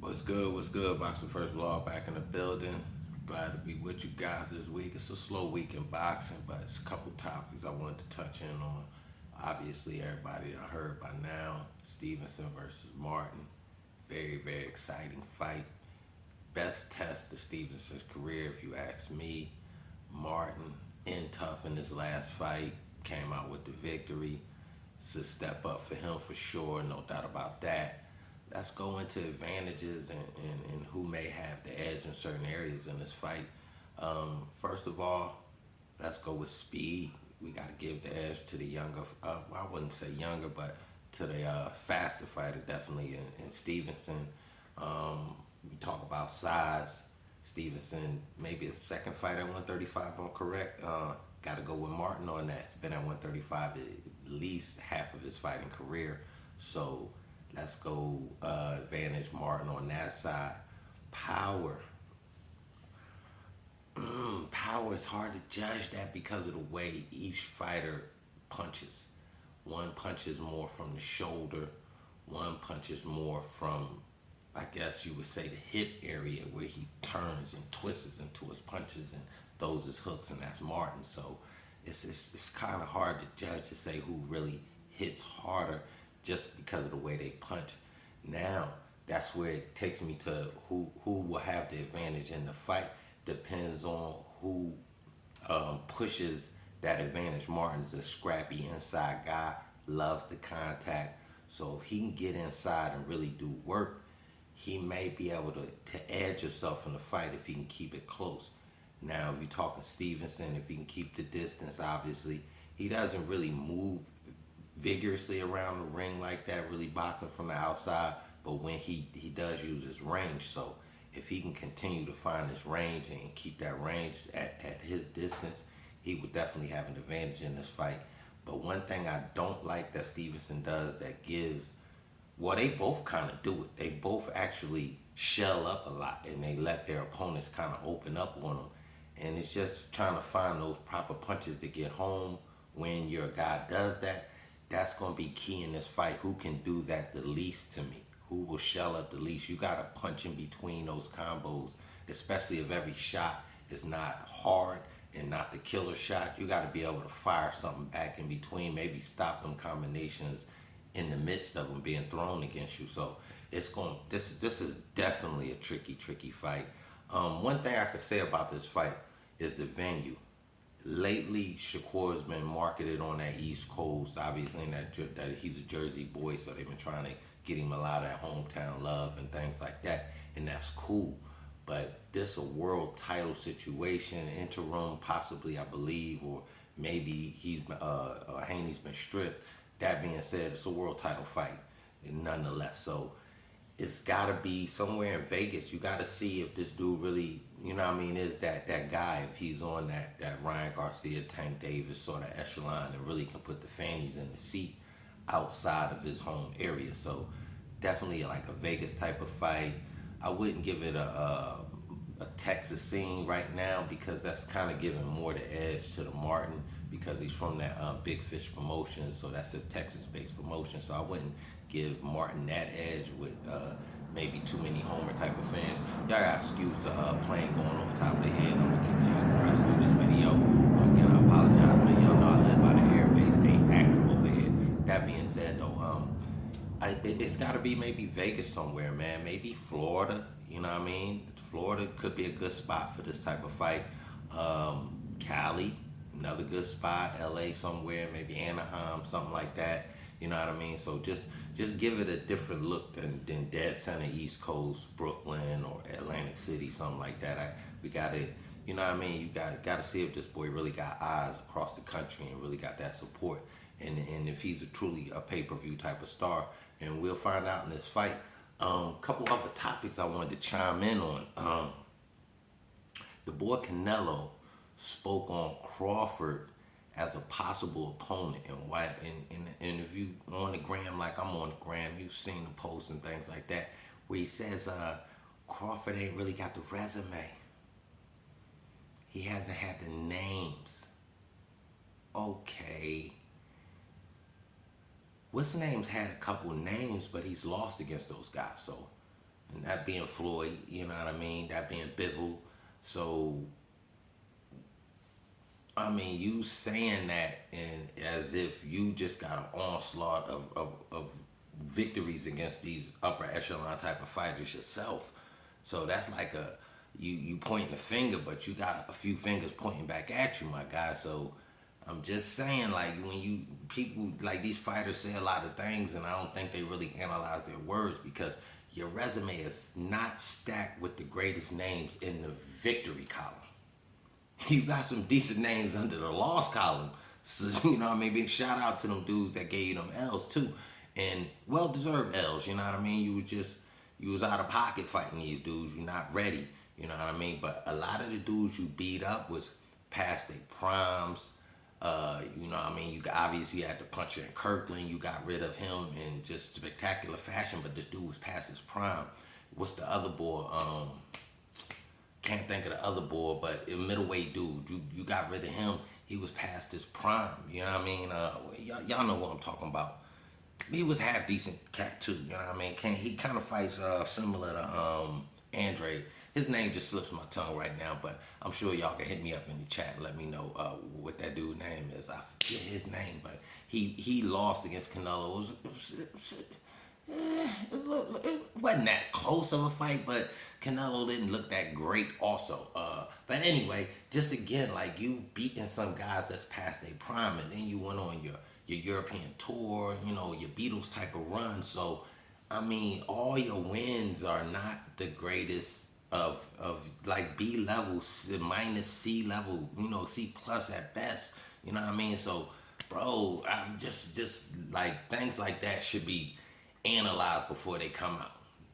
What's good? What's good? Boxing First Vlog back in the building. Glad to be with you guys this week. It's a slow week in boxing, but it's a couple topics I wanted to touch in on. Obviously, everybody done heard by now, Stevenson versus Martin. Very, very exciting fight. Best test of Stevenson's career, if you ask me. Martin, in tough in his last fight, came out with the victory. It's a step up for him for sure, no doubt about that. Let's go into advantages and who may have the edge in certain areas in this fight. First of all, let's go with speed. We got to give the edge to the younger, well, I wouldn't say younger, but to the faster fighter, definitely in Stevenson. We talk about size. Stevenson, maybe his second fight at 135, if I'm correct. Got to go with Martin on that. It's been at 135 at least half of his fighting career. So let's go advantage Martin on that side. Power. Power is hard to judge that because of the way each fighter punches. One punches more from the shoulder. One punches more from, I guess you would say, the hip area where he turns and twists into his punches and throws his hooks, and that's Martin. So it's kind of hard to judge to say who really hits harder just because of the way they punch. Now, that's where it takes me to who will have the advantage in the fight. Depends on who pushes that advantage. Martin's a scrappy inside guy, loves the contact. So if he can get inside and really do work, he may be able to edge himself in the fight if he can keep it close. Now, if you're talking Stevenson, if he can keep the distance, obviously, he doesn't really move vigorously around the ring like that, really boxing from the outside, but when he does use his range. So if he can continue to find his range and keep that range at his distance, he would definitely have an advantage in this fight. But one thing I don't like that Stevenson does that gives, well, they both kind of do it. They both actually shell up a lot and they let their opponents kind of open up on them. And it's just trying to find those proper punches to get home when your guy does that. That's going to be key in this fight. Who can do that the least to me? Who will shell up the least? You got to punch in between those combos, especially if every shot is not hard and not the killer shot. You got to be able to fire something back in between, maybe stop them combinations in the midst of them being thrown against you. So it's going. This is definitely a tricky fight. One thing I could say about this fight is the venue. Lately, Shakur's been marketed on that East Coast, obviously, and that he's a Jersey boy, so they've been trying to get him a lot of that hometown love and things like that, and that's cool. But this a world title situation, interim possibly, I believe, or maybe Haney's been stripped. That being said, it's a world title fight, nonetheless. So it's got to be somewhere in Vegas. You got to see if this dude really, you know what I mean, is that guy, if he's on that Ryan Garcia, Tank Davis sort of echelon and really can put the fannies in the seat outside of his home area. So definitely like a Vegas type of fight. I wouldn't give it a Texas scene right now because that's kind of giving more the edge to the Martin because he's from that Big Fish promotion, so that's his Texas-based promotion. So I wouldn't give Martin that edge with maybe too many homer type of fans. Y'all gotta excuse the plane going over top of the head. I'm gonna continue to press through this video. Again, I apologize, man. Y'all know I live by the air base. They active overhead. That being said, though, it's got to be maybe Vegas somewhere, man. Maybe Florida. You know what I mean? Florida could be a good spot for this type of fight. Cali, another good spot. LA somewhere, maybe Anaheim, something like that. You know what I mean? So just give it a different look than dead center East Coast, Brooklyn or Atlantic City, something like that. We gotta, you know what I mean? You gotta see if this boy really got eyes across the country and really got that support, and if he's truly a pay-per-view type of star. And we'll find out in this fight. Couple other topics I wanted to chime in on. The boy Canelo spoke on Crawford as a possible opponent, and if you on the gram like I'm on the gram, you've seen the posts and things like that where he says Crawford ain't really got the resume. He hasn't had the names. Okay. What's name's had a couple names, but he's lost against those guys. So and that being Floyd, you know what I mean, that being Bivol. So I mean, you saying that and as if you just got an onslaught of victories against these upper echelon type of fighters yourself. So that's like you pointing the finger, but you got a few fingers pointing back at you, my guy. So I'm just saying, like when you people like these fighters say a lot of things, and I don't think they really analyze their words because your resume is not stacked with the greatest names in the victory column. You got some decent names under the loss column. So, you know what I mean? Big shout out to them dudes that gave you them L's too. And well deserved L's, you know what I mean? You was out of pocket fighting these dudes. You're not ready, you know what I mean? But a lot of the dudes you beat up was past their primes. You know what I mean? You obviously had the puncher in Kirkland. You got rid of him in just spectacular fashion, but this dude was past his prime. What's the other boy? Can't think of the other boy, but a middleweight dude, you got rid of him. He was past his prime. You know what I mean? Y'all know what I'm talking about. He was half decent cat too. You know what I mean? He kind of fights similar to Andre. His name just slips my tongue right now, but I'm sure y'all can hit me up in the chat and let me know what that dude's name is. I forget his name, but he lost against Canelo. It wasn't that close of a fight, but Canelo didn't look that great also. But anyway, just again, like you've beaten some guys that's past their prime, and then you went on your European tour, you know, your Beatles type of run. So, I mean, all your wins are not the greatest of like B level, minus C level, you know, C plus at best. You know what I mean? So, bro, I'm just like things like that should be analyzed before they come out.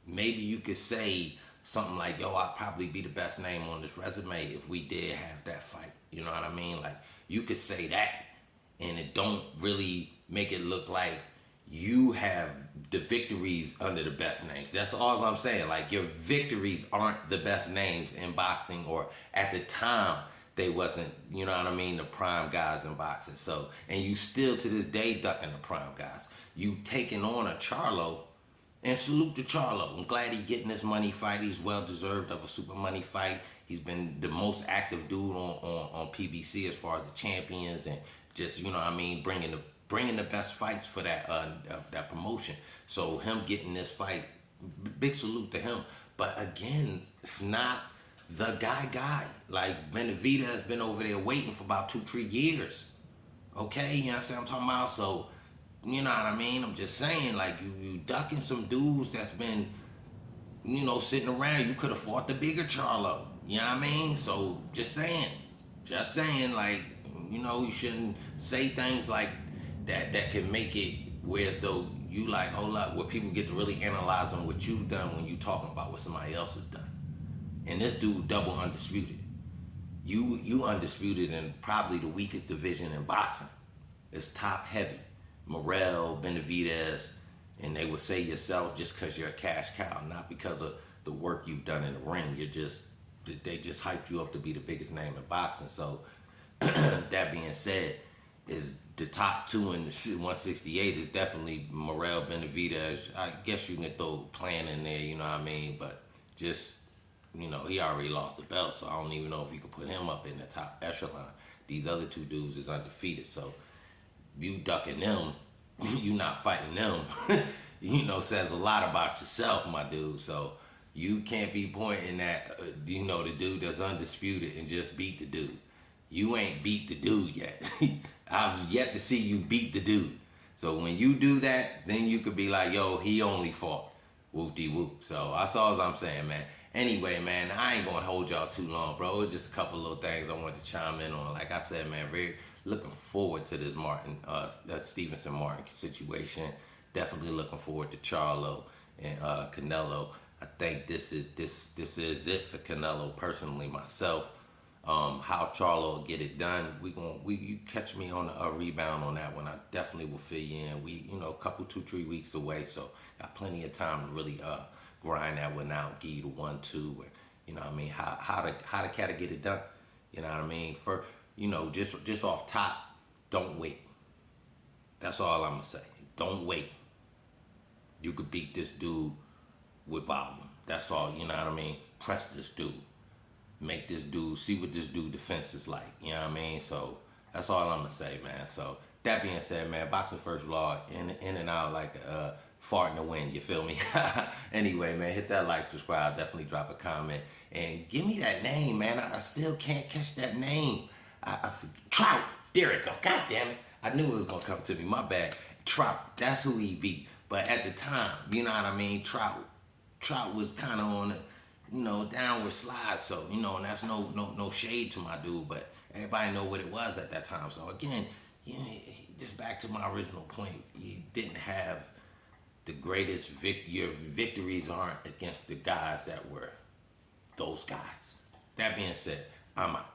Maybe you could say something like, yo, I'd probably be the best name on this resume if we did have that fight. You know what I mean? Like, you could say that, and it don't really make it look like you have the victories under the best names. That's all I'm saying. Like, your victories aren't the best names in boxing, or at the time, they wasn't, you know what I mean, the prime guys in boxing. So, and you still to this day ducking the prime guys. You taking on a Charlo, and salute to Charlo. I'm glad he getting this money fight. He's well deserved of a super money fight. He's been the most active dude on PBC as far as the champions, and just, you know what I mean, bringing the best fights for that promotion. So him getting this fight, big salute to him. But again, it's not the guy. Like Benavidez has been over there waiting for about 2-3 years. Okay, you know what I'm saying? I'm talking about. So, you know what I mean? I'm just saying, like, you ducking some dudes that's been, you know, sitting around. You could have fought the bigger Charlo. You know what I mean? So, just saying, like, you know, you shouldn't say things like that can make it whereas though you like, hold up, where people get to really analyze on what you've done when you talking about what somebody else has done. And this dude double undisputed. You undisputed in probably the weakest division in boxing. It's top heavy. Morrell, Benavidez, and they would say yourself just because you're a cash cow, not because of the work you've done in the ring. They just hyped you up to be the biggest name in boxing. So that being said, is the top two in the 168 is definitely Morrell, Benavidez. I guess you can throw Plan in there, you know what I mean? But just, you know, he already lost the belt, so I don't even know if you could put him up in the top echelon. These other two dudes is undefeated, so you ducking them, you not fighting them, you know, says a lot about yourself, my dude. So you can't be pointing at, you know, the dude that's undisputed and just beat the dude. You ain't beat the dude yet. I've yet to see you beat the dude. So when you do that, then you could be like, yo, he only fought. Whoop-de-whoop. So that's all I'm saying, man. Anyway, man, I ain't gonna hold y'all too long, bro. It's just a couple little things I wanted to chime in on. Like I said, man, very looking forward to this that Stevenson Martin situation. Definitely looking forward to Charlo and Canelo. I think this is it for Canelo personally, myself. How Charlo will get it done, you catch me on a rebound on that one. I definitely will fill you in. We, you know, a couple 2-3 weeks away, so got plenty of time to really grind that one out, give you the 1-2, you know what I mean, how the cat get it done. You know what I mean? For, you know, just off top, don't wait. That's all I'm gonna say. Don't wait. You could beat this dude with volume. That's all, you know what I mean? Press this dude. Make this dude, see what this dude defense is like. You know what I mean? So that's all I'm gonna say, man. So that being said, man, boxing first law, in and out like a fart in the wind, you feel me? Anyway, man, hit that like, subscribe, definitely drop a comment. And give me that name, man. I still can't catch that name. Trout. There it go. God damn it. I knew it was gonna come to me. My bad. Trout. That's who he beat. But at the time, you know what I mean? Trout was kind of on a, downward slide. So, and that's no shade to my dude, but everybody know what it was at that time. So again, just back to my original point, you didn't have the greatest your victories aren't against the guys that were those guys. That being said, I'm out.